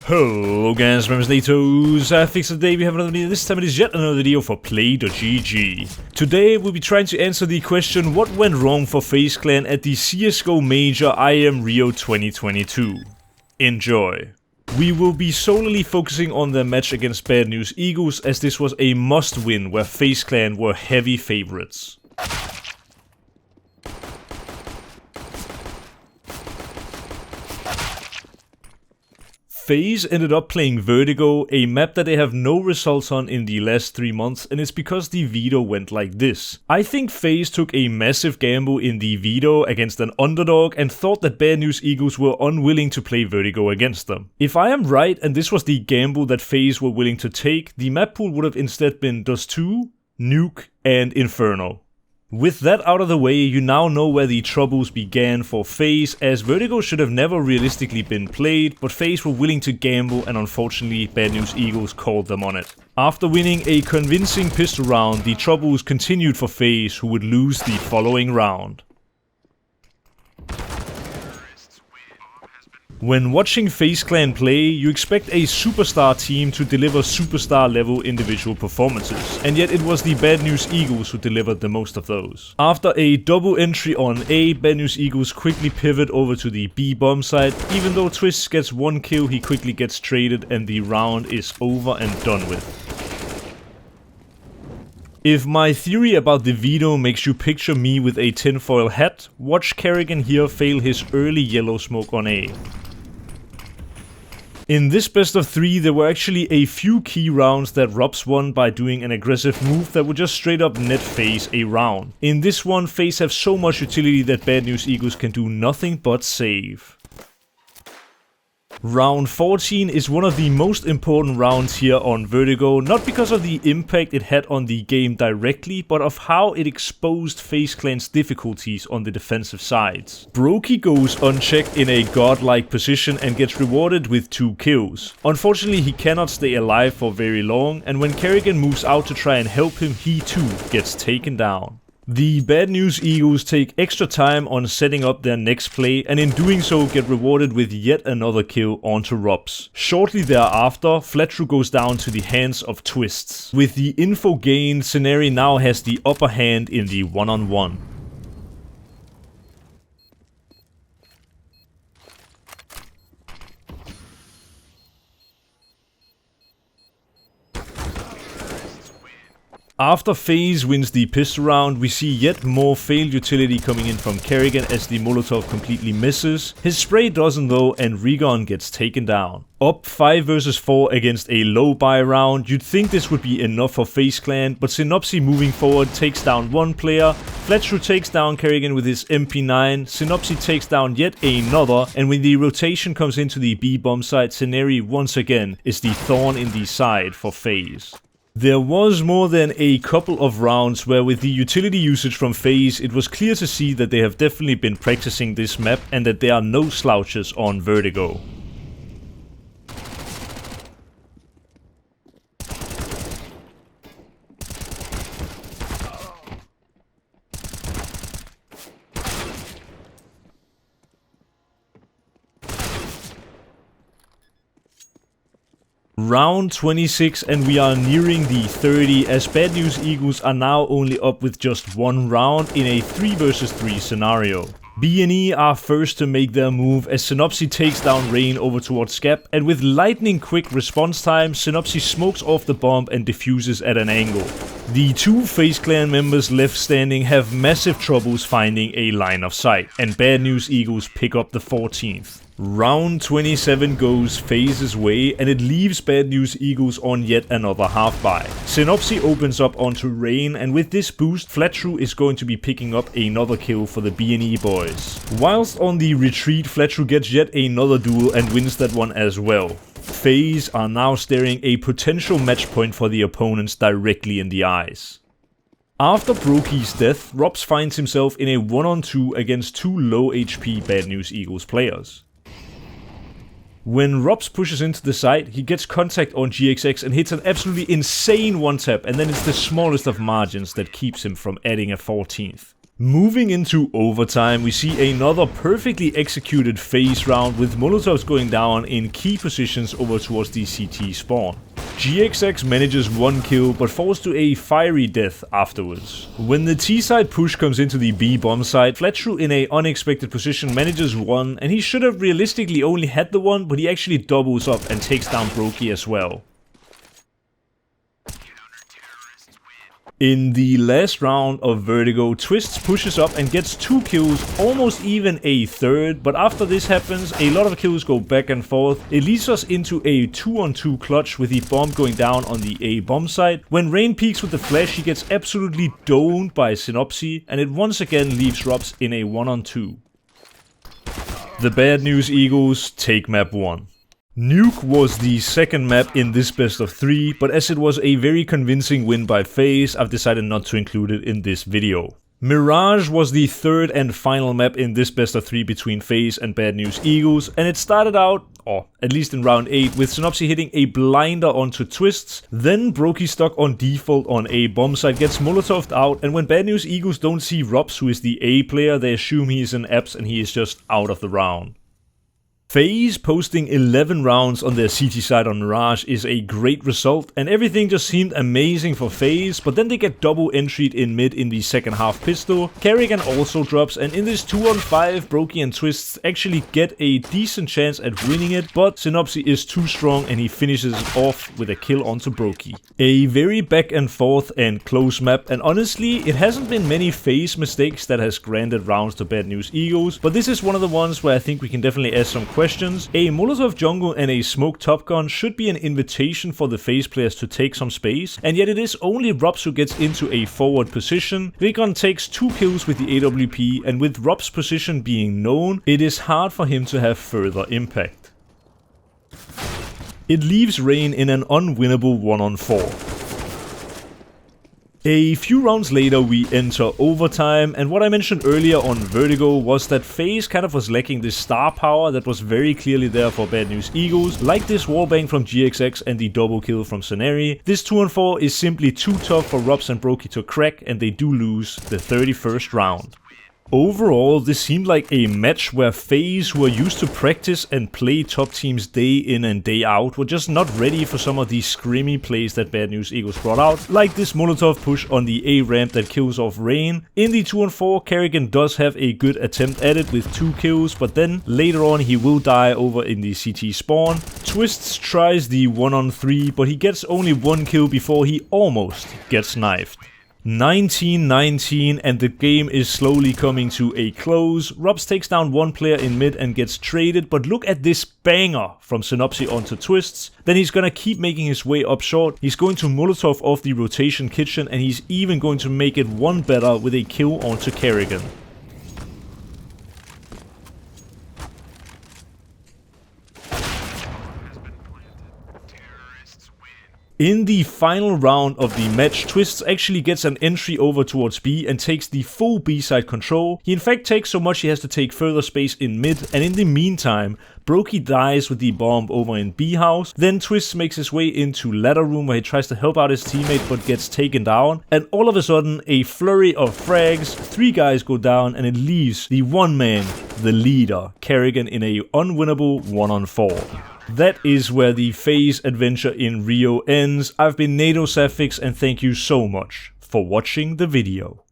Hello guys, my name is NaToSaphiX. Today we have another video. This time it is yet another video for Play.gg. Today we'll be trying to answer the question, what went wrong for FaZe Clan at the CSGO Major IM Rio 2022? Enjoy. We will be solely focusing on their match against Bad News Eagles, as this was a must-win where FaZe Clan were heavy favorites. FaZe ended up playing Vertigo, a map that they have no results on in the last 3 months, and it's because the veto went like this. I think FaZe took a massive gamble in the veto against an underdog and thought that Bad News Eagles were unwilling to play Vertigo against them. If I am right and this was the gamble that FaZe were willing to take, the map pool would have instead been Dust 2, Nuke, and Inferno. With that out of the way, you now know where the troubles began for FaZe, as Vertigo should have never realistically been played, but FaZe were willing to gamble and unfortunately Bad News Eagles called them on it. After winning a convincing pistol round, the troubles continued for FaZe, who would lose the following round. When watching FaZe Clan play, you expect a superstar team to deliver superstar level individual performances, and yet it was the Bad News Eagles who delivered the most of those. After a double entry on A, Bad News Eagles quickly pivot over to the B bomb site. Even though Twist gets one kill, he quickly gets traded and the round is over and done with. If my theory about the veto makes you picture me with a tinfoil hat, watch Kerrigan here fail his early yellow smoke on A. In this best of 3, there were actually a few key rounds that Robs won by doing an aggressive move that would just straight up net FaZe a round. In this one, FaZe have so much utility that Bad News Eagles can do nothing but save. Round 14 is one of the most important rounds here on Vertigo, not because of the impact it had on the game directly, but of how it exposed FaZe Clan's difficulties on the defensive sides. Brokey goes unchecked in a godlike position and gets rewarded with 2 kills. Unfortunately, he cannot stay alive for very long, and when Kerrigan moves out to try and help him, he too gets taken down. The Bad News Eagles take extra time on setting up their next play, and in doing so get rewarded with yet another kill onto Robs. Shortly thereafter, Fletcher goes down to the hands of Twists. With the info gained, Scenarii now has the upper hand in the one-on-one. After FaZe wins the pistol round, we see yet more failed utility coming in from Kerrigan as the Molotov completely misses. His spray doesn't though, and Regon gets taken down. Up 5 versus 4 against a low buy round, you'd think this would be enough for FaZe Clan, but Synopsy moving forward takes down one player, Fletcher takes down Kerrigan with his MP9, Synopsy takes down yet another, and when the rotation comes into the B bomb site, Scenarii once again is the thorn in the side for FaZe. There was more than a couple of rounds where with the utility usage from FaZe, it was clear to see that they have definitely been practicing this map and that there are no slouches on Vertigo. Round 26, and we are nearing the 30 as Bad News Eagles are now only up with just one round in a 3 versus 3 scenario. B&E are first to make their move as Synopsy takes down Rain over towards Scap, and with lightning quick response time, Synopsy smokes off the bomb and defuses at an angle. The 2 FaZe Clan members left standing have massive troubles finding a line of sight, and Bad News Eagles pick up the 14th. Round 27 goes FaZe's way, and it leaves Bad News Eagles on yet another half buy. Synopsy opens up onto Rain, and with this boost, Fletcher is going to be picking up another kill for the B&E boys. Whilst on the retreat, Fletcher gets yet another duel and wins that one as well. FaZe are now staring a potential match point for the opponents directly in the eyes. After Brokey's death, Robs finds himself in a 1-on-2 against 2 low HP Bad News Eagles players. When Robs pushes into the site, he gets contact on GXX and hits an absolutely insane one-tap, and then it's the smallest of margins that keeps him from adding a 14th. Moving into overtime, we see another perfectly executed FaZe round with Molotovs going down in key positions over towards the CT spawn. GXX manages one kill but falls to a fiery death afterwards. When the T side push comes into the B bomb side, Fletcher in a unexpected position manages one, and he should have realistically only had the one, but he actually doubles up and takes down Brokey as well. In the last round of Vertigo, Twists pushes up and gets 2 kills, almost even a third, but after this happens, a lot of kills go back and forth. It leads us into a 2-on-2 clutch with the bomb going down on the A bomb site. When Rain peeks with the flash, he gets absolutely domed by Synopsy, and it once again leaves Robs in a 1-on-2. The Bad News Eagles take map 1. Nuke was the second map in this best of 3, but as it was a very convincing win by FaZe, I've decided not to include it in this video. Mirage was the third and final map in this best of 3 between FaZe and Bad News Eagles, and it started out, or at least in round 8, with Synopsy hitting a blinder onto Twists, then Brokey stuck on default on A bomb site gets Molotoved out, and when Bad News Eagles don't see Robs, who is the A player, they assume he is in Apps and he is just out of the round. FaZe posting 11 rounds on their CT side on Mirage is a great result, and everything just seemed amazing for FaZe, but then they get double entry'd in mid in the second half pistol. Carrigan also drops, and in this 2-on-5, Brokey and Twists actually get a decent chance at winning it, but Synopsy is too strong and he finishes off with a kill onto Brokey. A very back and forth and close map, and honestly, it hasn't been many FaZe mistakes that has granted rounds to Bad News Eagles, but this is one of the ones where I think we can definitely ask some questions. A Molotov jungle and a smoke top gun should be an invitation for the FaZe players to take some space, and yet it is only Robs who gets into a forward position. Vigon takes 2 kills with the AWP, and with Robs' position being known, it is hard for him to have further impact. It leaves Rain in an unwinnable 1-on-4. A few rounds later we enter overtime, and what I mentioned earlier on Vertigo was that FaZe kind of was lacking this star power that was very clearly there for Bad News Eagles, like this wallbang from GXX and the double kill from Saneri. This 2-on-4 is simply too tough for Robs and Brokey to crack, and they do lose the 31st round. Overall, this seemed like a match where FaZe, who are used to practice and play top teams day in and day out, were just not ready for some of these scrimmy plays that Bad News Eagles brought out, like this Molotov push on the A ramp that kills off Rain. In the 2-on-4, Carrigan does have a good attempt at it with 2 kills, but then later on he will die over in the CT spawn. Twists tries the 1-on-3, but he gets only 1 kill before he almost gets knifed. 19-19, and the game is slowly coming to a close. Robs takes down one player in mid and gets traded, but look at this banger from Synopsy onto Twists. Then he's gonna keep making his way up short. He's going to Molotov off the rotation kitchen, and he's even going to make it one better with a kill onto Carrigan. In the final round of the match, Twists actually gets an entry over towards B and takes the full B side control. He in fact takes so much he has to take further space in mid, and in the meantime, Brokey dies with the bomb over in B house. Then Twists makes his way into ladder room where he tries to help out his teammate but gets taken down. And all of a sudden, a flurry of frags, 3 guys go down, and it leaves the one man, the leader, Carrigan, in a unwinnable 1-on-4. That is where the FaZe adventure in Rio ends. I've been NaToSaphiX, and thank you so much for watching the video.